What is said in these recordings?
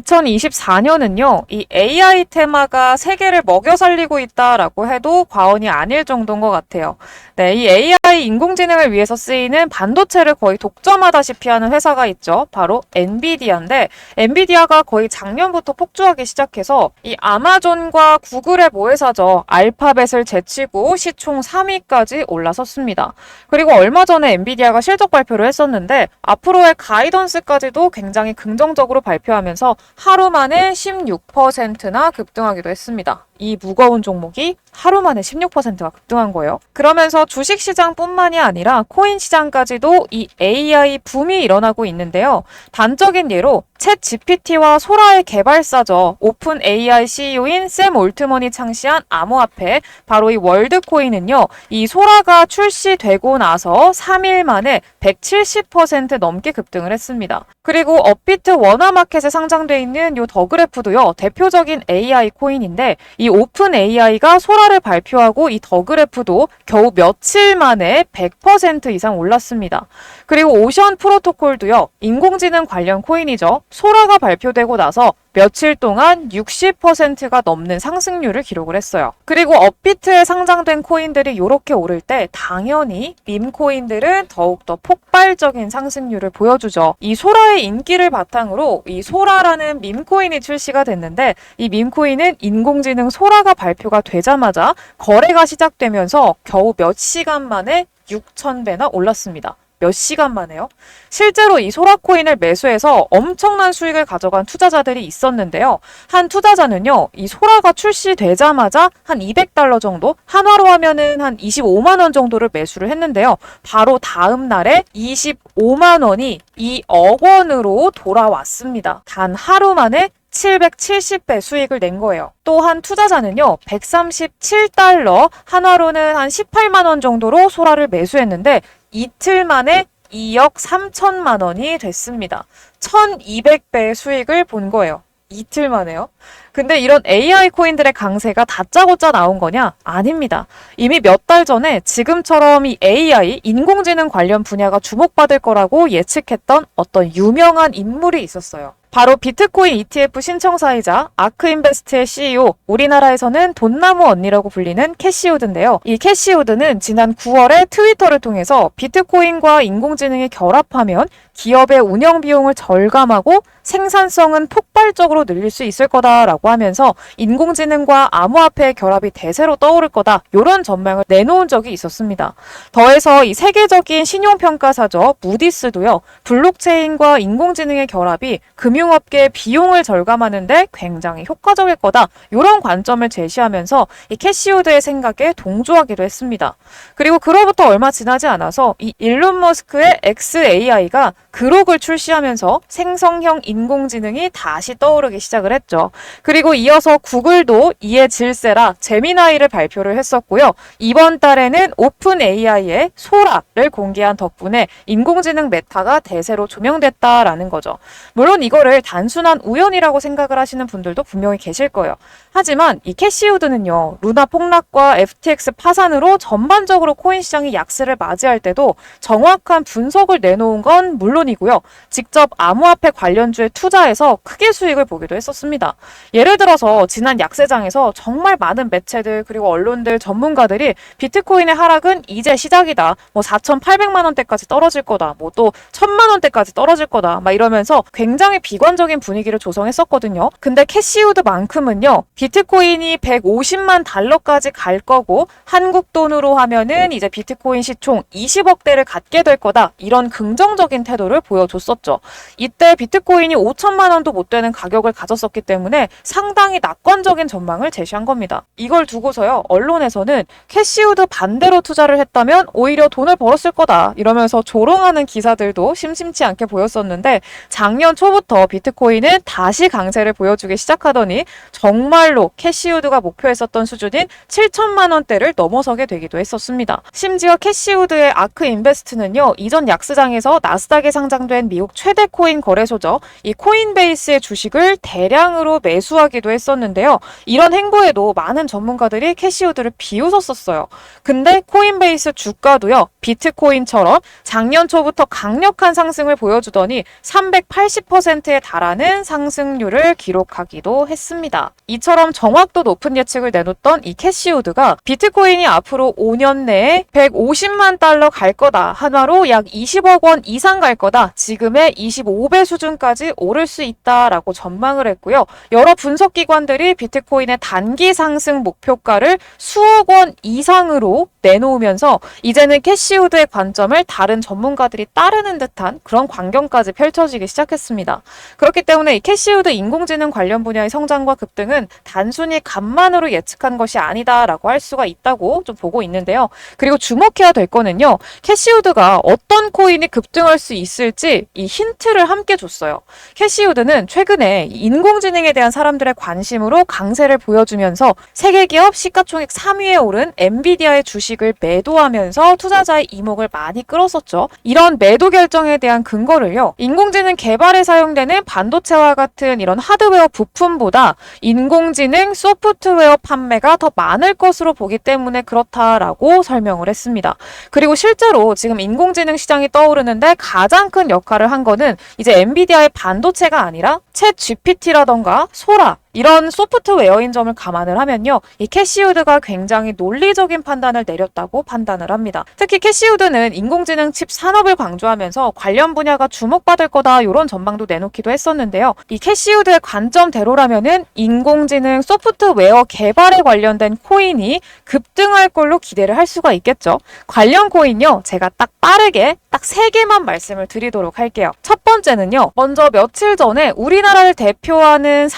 2024년은요, 이 AI 테마가 세계를 먹여 살리고 있다라고 해도 과언이 아닐 정도인 것 같아요. 네, 이 AI 인공지능을 위해서 쓰이는 반도체를 거의 독점하다시피 하는 회사가 있죠. 바로 엔비디아인데, 엔비디아가 거의 작년부터 폭주하기 시작해서 이 아마존과 구글의 모회사죠. 알파벳을 제치고 시총 3위까지 올라섰습니다. 그리고 얼마 전에 엔비디아가 실적 발표를 했었는데, 앞으로의 가이던스까지도 굉장히 긍정적으로 발표하면서 하루 만에 16%나 급등하기도 했습니다. 이 무거운 종목이 하루 만에 16%가 급등한 거예요. 그러면서 주식시장뿐만이 아니라 코인 시장까지도 이 AI 붐이 일어나고 있는데요. 단적인 예로 챗 GPT와 소라의 개발사죠. 오픈 AI CEO인 샘 올트먼이 창시한 암호화폐, 바로 이 월드코인은요. 이 소라가 출시되고 나서 3일 만에 170% 넘게 급등을 했습니다. 그리고 업비트 워너마켓에 상장돼 있는 이 더그래프도요. 대표적인 AI 코인인데 이 오픈 AI가 소라를 발표하고 이 더그래프도 겨우 며칠 만에 100% 이상 올랐습니다. 그리고 오션 프로토콜도요. 인공지능 관련 코인이죠. 소라가 발표되고 나서 며칠 동안 60%가 넘는 상승률을 기록을 했어요. 그리고 업비트에 상장된 코인들이 이렇게 오를 때 당연히 밈코인들은 더욱더 폭발적인 상승률을 보여주죠. 이 소라의 인기를 바탕으로 이 소라라는 밈코인이 출시가 됐는데 이 밈코인은 인공지능 소라가 발표가 되자마자 거래가 시작되면서 겨우 몇 시간 만에 6,000배나 올랐습니다. 몇 시간 만에요? 실제로 이 소라코인을 매수해서 엄청난 수익을 가져간 투자자들이 있었는데요. 한 투자자는요, 이 소라가 출시되자마자 한 $200 정도, 한화로 하면은 한 25만 원 정도를 매수를 했는데요. 바로 다음 날에 25만 원이 2억 원으로 돌아왔습니다. 단 하루 만에 770배 수익을 낸 거예요. 또 한 투자자는요, 137달러, 한화로는 한 18만 원 정도로 소라를 매수했는데 이틀 만에 2억 3천만 원이 됐습니다. 1200배의 수익을 본 거예요. 이틀 만에요. 근데 이런 AI 코인들의 강세가 다짜고짜 나온 거냐? 아닙니다. 이미 몇 달 전에 지금처럼 이 AI, 인공지능 관련 분야가 주목받을 거라고 예측했던 어떤 유명한 인물이 있었어요. 바로 비트코인 ETF 신청사이자 아크인베스트의 CEO, 우리나라에서는 돈나무 언니라고 불리는 캐시우드인데요. 이 캐시우드는 지난 9월에 트위터를 통해서 비트코인과 인공지능이 결합하면 기업의 운영 비용을 절감하고 생산성은 폭발적으로 늘릴 수 있을 거다라고 하면서 인공지능과 암호화폐의 결합이 대세로 떠오를 거다, 이런 전망을 내놓은 적이 있었습니다. 더해서 이 세계적인 신용평가사죠. 무디스도요. 블록체인과 인공지능의 결합이 금융업계의 비용을 절감하는데 굉장히 효과적일 거다, 이런 관점을 제시하면서 이 캐시우드의 생각에 동조하기도 했습니다. 그리고 그로부터 얼마 지나지 않아서 이 일론 머스크의 XAI가 그록을 출시하면서 생성형 인공지능이 다시 떠오르기 시작을 했죠. 그리고 이어서 구글도 이에 질세라 제미나이를 발표를 했었고요. 이번 달에는 오픈 AI의 소라를 공개한 덕분에 인공지능 메타가 대세로 조명됐다라는 거죠. 물론 이거를 단순한 우연이라고 생각을 하시는 분들도 분명히 계실 거예요. 하지만 이 캐시우드는요, 루나 폭락과 FTX 파산으로 전반적으로 코인 시장이 약세를 맞이할 때도 정확한 분석을 내놓은 건 물론이고요. 직접 암호화폐 관련주에 투자해서 크게 수익을 보기도 했었습니다. 예를 들어서 지난 약세장에서 정말 많은 매체들 그리고 언론들, 전문가들이 비트코인의 하락은 이제 시작이다, 뭐 4,800만 원대까지 떨어질 거다, 뭐 또 1,000만 원대까지 떨어질 거다, 막 이러면서 굉장히 비관적인 분위기를 조성했었거든요. 근데 캐시우드만큼은요, 비트코인이 150만 달러까지 갈 거고 한국 돈으로 하면은 이제 비트코인 시총 20억대를 갖게 될 거다, 이런 긍정적인 태도를 보여줬었죠. 이때 비트코인이 5천만 원도 못 되는 가격을 가졌었기 때문에 상당히 낙관적인 전망을 제시한 겁니다. 이걸 두고서요, 언론에서는 캐시우드 반대로 투자를 했다면 오히려 돈을 벌었을 거다, 이러면서 조롱하는 기사들도 심심치 않게 보였었는데 작년 초부터 비트코인은 다시 강세를 보여주기 시작하더니 정말로 캐시우드가 목표했었던 수준인 7천만 원대를 넘어서게 되기도 했었습니다. 심지어 캐시우드의 아크인베스트는요, 이전 약세장에서 나스닥에 상장된 미국 최대 코인 거래소죠. 이 코인베이스의 주식을 대량으로 매수하기도 했었는데요. 이런 행보에도 많은 전문가들이 캐시우드를 비웃었었어요. 근데 코인베이스 주가도요, 비트코인처럼 작년 초부터 강력한 상승을 보여주더니 380%의 10%에 달하는 상승률을 기록하기도 했습니다. 이처럼 정확도 높은 예측을 내놓던 이 캐시우드가 비트코인이 앞으로 5년 내에 150만 달러 갈 거다. 한화로 약 20억 원 이상 갈 거다. 지금의 25배 수준까지 오를 수 있다라고 전망을 했고요. 여러 분석기관들이 비트코인의 단기 상승 목표가를 수억 원 이상으로 내놓으면서 이제는 캐시우드의 관점을 다른 전문가들이 따르는 듯한 그런 광경까지 펼쳐지기 시작했습니다. 그렇기 때문에 이 캐시우드 인공지능 관련 분야의 성장과 급등은 단순히 값만으로 예측한 것이 아니다라고 할 수가 있다고 좀 보고 있는데요. 그리고 주목해야 될 거는요. 캐시우드가 어떤 코인이 급등할 수 있을지 이 힌트를 함께 줬어요. 캐시우드는 최근에 인공지능에 대한 사람들의 관심으로 강세를 보여주면서 세계 기업 시가총액 3위에 오른 엔비디아의 주식을 매도하면서 투자자의 이목을 많이 끌었었죠. 이런 매도 결정에 대한 근거를요. 인공지능 개발에 사용되는 반도체와 같은 이런 하드웨어 부품보다 인공지능 소프트웨어 판매가 더 많을 것으로 보기 때문에 그렇다라고 설명을 했습니다. 그리고 실제로 지금 인공지능 시장이 떠오르는데 가장 큰 역할을 한 거는 이제 엔비디아의 반도체가 아니라 챗 GPT라던가 소라 이런 소프트웨어인 점을 감안을 하면요. 이 캐시우드가 굉장히 논리적인 판단을 내렸다고 판단을 합니다. 특히 캐시우드는 인공지능 칩 산업을 강조하면서 관련 분야가 주목받을 거다 이런 전망도 내놓기도 했었는데요. 이 캐시우드의 관점대로라면은 인공지능 소프트웨어 개발에 관련된 코인이 급등할 걸로 기대를 할 수가 있겠죠. 관련 코인요. 제가 딱 빠르게 딱 3개만 말씀을 드리도록 할게요. 첫 번째는요. 먼저 며칠 전에 우리나라를 대표하는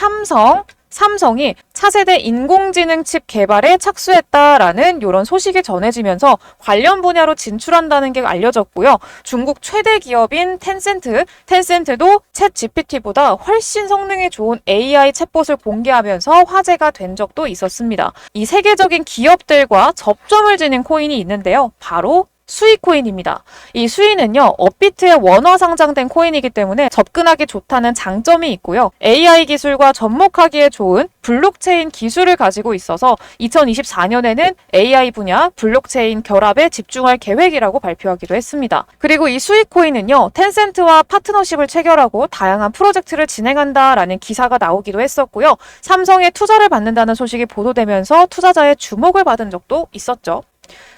삼성이 차세대 인공지능 칩 개발에 착수했다라는 이런 소식이 전해지면서 관련 분야로 진출한다는 게 알려졌고요. 중국 최대 기업인 텐센트도 챗 GPT보다 훨씬 성능이 좋은 AI 챗봇을 공개하면서 화제가 된 적도 있었습니다. 이 세계적인 기업들과 접점을 지닌 코인이 있는데요. 바로 수익코인입니다. 이 수익은요, 업비트에 원화 상장된 코인이기 때문에 접근하기 좋다는 장점이 있고요. AI 기술과 접목하기에 좋은 블록체인 기술을 가지고 있어서 2024년에는 AI 분야 블록체인 결합에 집중할 계획이라고 발표하기도 했습니다. 그리고 이 수익코인은요, 텐센트와 파트너십을 체결하고 다양한 프로젝트를 진행한다라는 기사가 나오기도 했었고요. 삼성에 투자를 받는다는 소식이 보도되면서 투자자의 주목을 받은 적도 있었죠.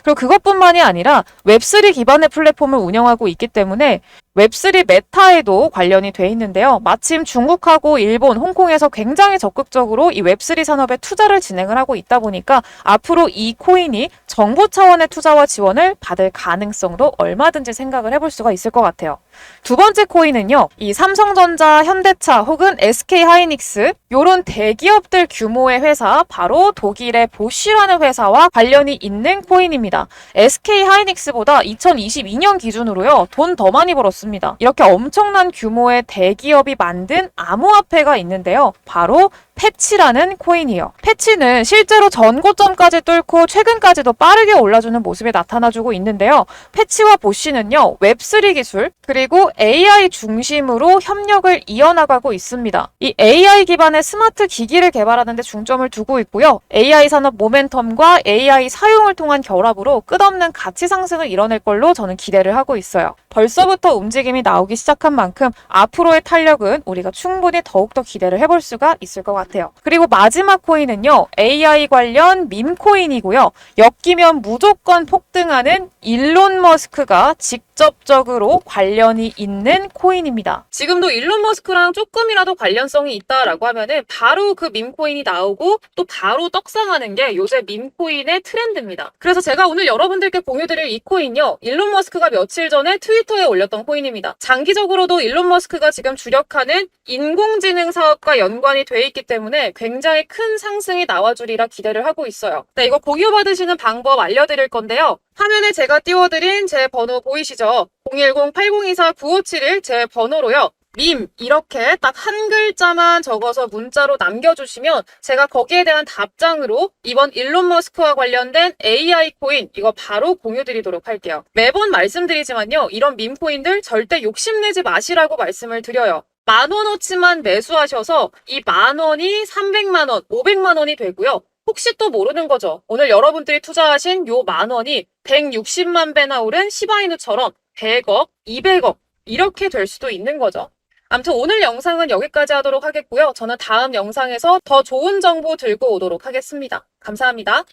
그리고 그것뿐만이 아니라 웹3 기반의 플랫폼을 운영하고 있기 때문에 웹3 메타에도 관련이 돼 있는데요. 마침 중국하고 일본, 홍콩에서 굉장히 적극적으로 이 웹3 산업에 투자를 진행을 하고 있다 보니까 앞으로 이 코인이 정부 차원의 투자와 지원을 받을 가능성도 얼마든지 생각을 해볼 수가 있을 것 같아요. 두 번째 코인은요. 이 삼성전자, 현대차 혹은 SK하이닉스 요런 대기업들 규모의 회사 바로 독일의 보쉬라는 회사와 관련이 있는 코인입니다. SK하이닉스보다 2022년 기준으로요. 돈 더 많이 벌었습니다. 이렇게 엄청난 규모의 대기업이 만든 암호화폐가 있는데요. 바로 패치라는 코인이에요. 패치는 실제로 전고점까지 뚫고 최근까지도 빠르게 올라주는 모습이 나타나주고 있는데요. 패치와 보쉬는요. 웹3 기술 그리고 AI 중심으로 협력을 이어나가고 있습니다. 이 AI 기반의 스마트 기기를 개발하는 데 중점을 두고 있고요. AI 산업 모멘텀과 AI 사용을 통한 결합으로 끝없는 가치 상승을 이뤄낼 걸로 저는 기대를 하고 있어요. 벌써부터 움직임이 나오기 시작한 만큼 앞으로의 탄력은 우리가 충분히 더욱더 기대를 해볼 수가 있을 것 같아요. 그리고 마지막 코인은요. AI 관련 밈코인이고요. 엮이면 무조건 폭등하는 일론 머스크가 직접적으로 관련이 있는 코인입니다. 지금도 일론 머스크랑 조금이라도 관련성이 있다라고 하면은 바로 그 밈코인이 나오고 또 바로 떡상하는 게 요새 밈코인의 트렌드입니다. 그래서 제가 오늘 여러분들께 공유드릴 이 코인요. 일론 머스크가 며칠 전에 트위터에 올렸던 코인입니다. 장기적으로도 일론 머스크가 지금 주력하는 인공지능 사업과 연관이 돼 있기 때문에 굉장히 큰 상승이 나와주리라 기대를 하고 있어요. 네, 이거 공유받으시는 방법 알려드릴 건데요. 화면에 제가 띄워드린 제 번호 보이시죠? 010-8024-9571 제 번호로요. 밈 이렇게 딱 한 글자만 적어서 문자로 남겨주시면 제가 거기에 대한 답장으로 이번 일론 머스크와 관련된 AI 코인 이거 바로 공유드리도록 할게요. 매번 말씀드리지만요. 이런 밈 코인들 절대 욕심내지 마시라고 말씀을 드려요. 10,000원어치만 매수하셔서 이 10,000원이 300만원, 500만원이 되고요. 혹시 또 모르는 거죠. 오늘 여러분들이 투자하신 요 10,000원이 160만 배나 오른 시바이누처럼 100억, 200억 이렇게 될 수도 있는 거죠. 아무튼 오늘 영상은 여기까지 하도록 하겠고요. 저는 다음 영상에서 더 좋은 정보 들고 오도록 하겠습니다. 감사합니다.